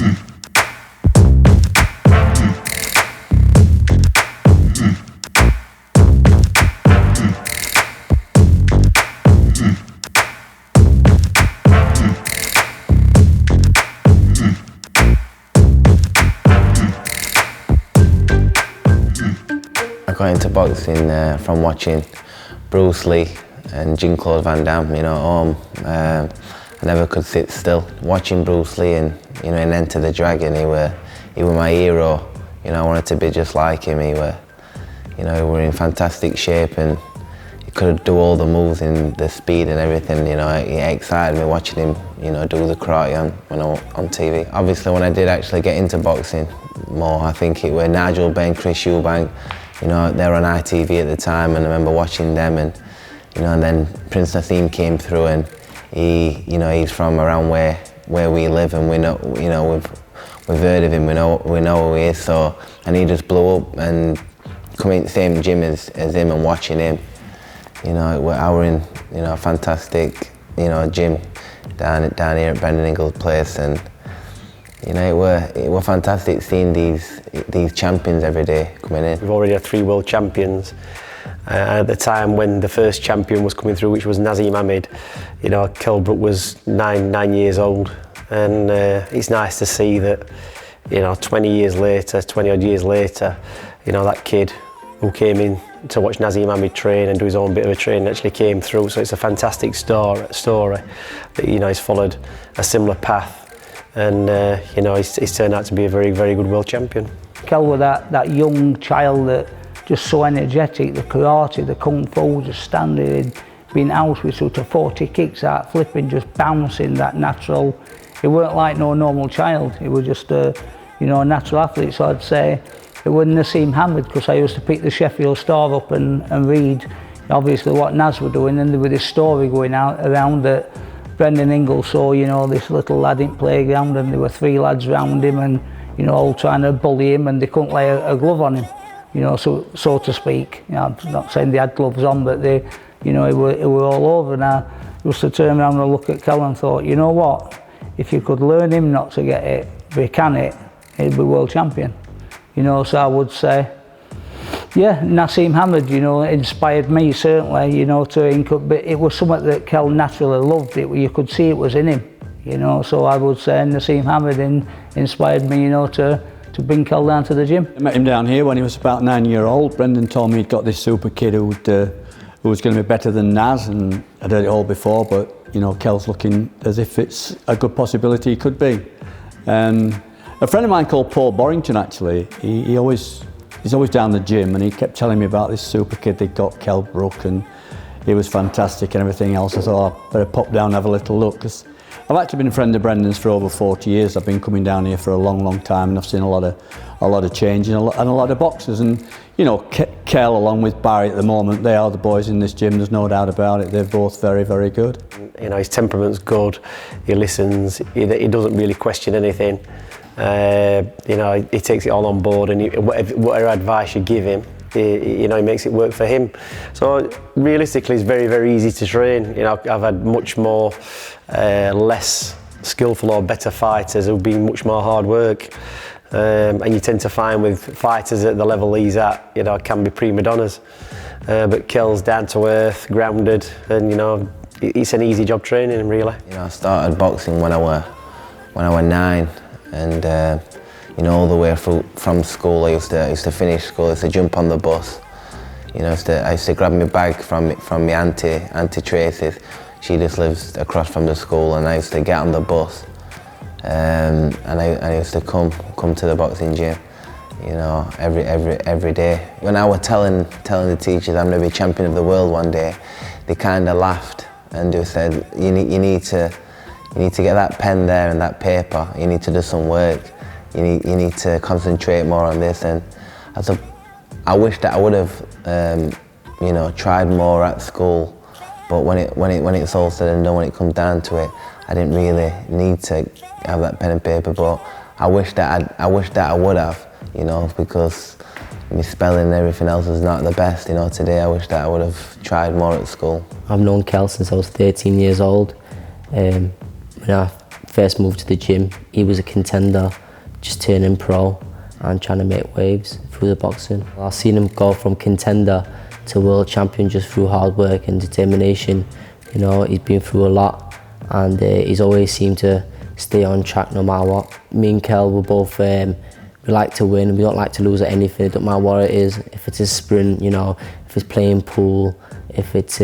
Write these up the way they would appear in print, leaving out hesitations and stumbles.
I got into boxing from watching Bruce Lee and Jean-Claude Van Damme, at home. I never could sit still. Watching Bruce Lee and, in Enter the Dragon, he were my hero. I wanted to be just like him. He were in fantastic shape and he could do all the moves and the speed and everything. He excited me watching him, do the karate on TV. Obviously, when I did actually get into boxing more, I think it were Nigel Benn, Chris Eubank. They were on ITV at the time, and I remember watching them. And then Prince Nassim came through, and he's from around where we live, and we know, we've heard of him. We know who he is. So, and he just blew up, and coming in the same gym as him and watching him. I were in a fantastic gym down here at Brendan Ingles' place, and it were fantastic seeing these champions every day coming in. We've already had 3 world champions. At the time when the first champion was coming through, which was Nazim Ahmed, Kell Brook was nine years old, and it's nice to see that 20 odd years later, that kid who came in to watch Nazim Ahmed train and do his own bit of a training actually came through. So it's a fantastic story that he's followed a similar path, and he's turned out to be a very, very good world champion. Kell was that young child that just so energetic, the karate, the kung fu, just standing, being out with sort of 40 kicks out, flipping, just bouncing, that natural. He weren't like no normal child. He was just a natural athlete. So I'd say it wasn't Nassim Hamid, because I used to pick the Sheffield Star up and read obviously what Naz were doing, and there was this story going out around that Brendan Ingles saw, this little lad in playground, and there were 3 lads around him, and all trying to bully him, and they couldn't lay a glove on him. So to speak. I'm not saying they had gloves on, but they, it were all over. And I used to turn around and look at Kell and thought, you know what? If you could learn him not to get it, but he can it, he'd be world champion. So I would say, yeah, Nassim Hamid, inspired me certainly, but it was something that Kell naturally loved. You could see it was in him, So I would say Nassim Hamid inspired me, to bring Kell down to the gym. I met him down here when he was about 9 years old. Brendan told me he'd got this super kid who was going to be better than Naz, and I'd heard it all before, but Kell's looking as if it's a good possibility he could be. A friend of mine called Paul Borrington, actually, he's always down the gym, and he kept telling me about this super kid they got, Kell Brook, and he was fantastic and everything else. I thought I'd better pop down and have a little look, because I've actually been a friend of Brendan's for over 40 years. I've been coming down here for a long, long time, and I've seen a lot of change and a lot of boxers. And Kell, along with Barry at the moment, they are the boys in this gym. There's no doubt about it. They're both very, very good. His temperament's good. He listens. He doesn't really question anything. He takes it all on board, and whatever advice you give him, he makes it work for him. So realistically, it's very, very easy to train. I've had much more less skillful or better fighters who've been much more hard work, and you tend to find with fighters at the level he's at, can be prima donnas, but Kell's down to earth, grounded, and it's an easy job training him, really. I started boxing when I were 9, and all the way through from school. I used to finish school. I used to jump on the bus. I used to grab my bag from my auntie Tracy's. She just lives across from the school, and I used to get on the bus, and I used to come to the boxing gym, every day. When I was telling the teachers I'm going to be champion of the world one day, they kind of laughed and they said, you need to get that pen there and that paper. You need to do some work. You need to concentrate more on this. And I wish that I would have, tried more at school. But when it's all said and done, when it comes down to it, I didn't really need to have that pen and paper. But I wish that I would have, because my spelling and everything else is not the best. Today I wish that I would have tried more at school. I've known Kell since I was 13 years old. When I first moved to the gym, he was a contender, just turning pro and trying to make waves through the boxing. I've seen him go from contender to world champion just through hard work and determination. You know, he's been through a lot, and he's always seemed to stay on track no matter what. Me and Kel were both, we like to win, we don't like to lose at anything, it don't matter what it is. If it's a sprint, you know, if it's playing pool, if it's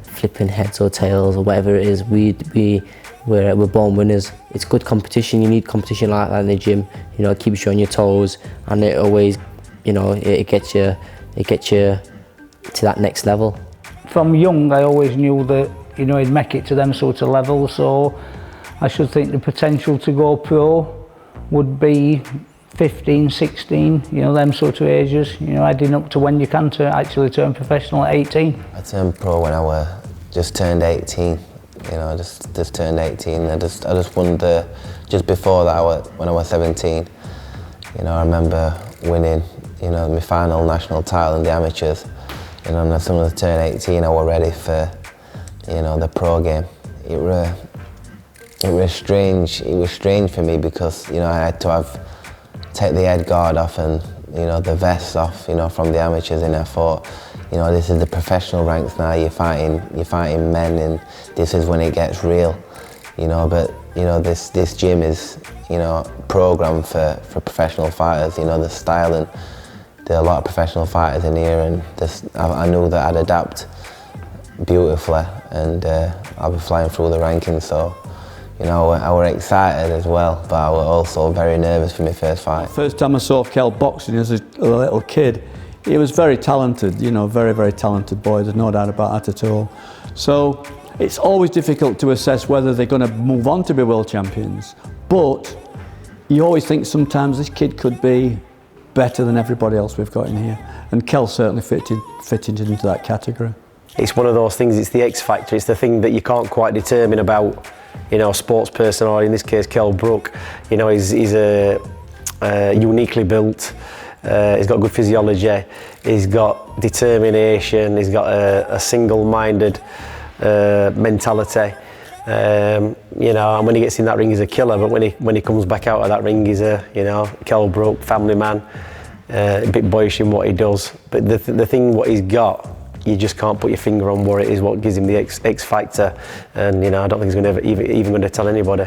flipping heads or tails or whatever it is, we're born winners. It's good competition, you need competition like that in the gym. You know, it keeps you on your toes, and it always, you know, it gets you to that next level. From young, I always knew that, you know, he'd make it to them sort of levels, so I should think the potential to go pro would be 15, 16, you know, them sort of ages, you know, heading up to when you can actually turn professional at 18. I turned pro when I just turned 18, you know, just turned 18. I just won just before that, when I was 17, you know, I remember winning, you know, my final national title in the amateurs. You know, and as soon as I turned 18, I was ready for, you know, the pro game. It was strange. It was strange for me because, you know, I had to take the head guard off and, you know, the vests off, you know, from the amateurs, and I thought, you know, this is the professional ranks now. You're fighting men, and this is when it gets real, you know. But you know, this gym is, you know, programmed for professional fighters. You know, the styling. There are a lot of professional fighters in here, and I knew that I'd adapt beautifully, and I'll be flying through the rankings. So, you know, I was excited as well, but I was also very nervous for my first fight. First time I saw Kel boxing as a little kid, he was very talented, you know, very, very talented boy, there's no doubt about that at all. So it's always difficult to assess whether they're going to move on to be world champions, but you always think sometimes this kid could be better than everybody else we've got in here, and Kel certainly fitted into that category. It's one of those things, it's the X factor, it's the thing that you can't quite determine about, you know, a sports person, or in this case Kel Brook. You know, he's uniquely built, he's got good physiology, he's got determination, he's got a single-minded mentality. You know, and when he gets in that ring, he's a killer. But when he comes back out of that ring, he's a, you know, Kel Brook, family man, a bit boyish in what he does. But the thing what he's got, you just can't put your finger on what it is, what gives him the X factor. And you know, I don't think he's going to even going to tell anybody.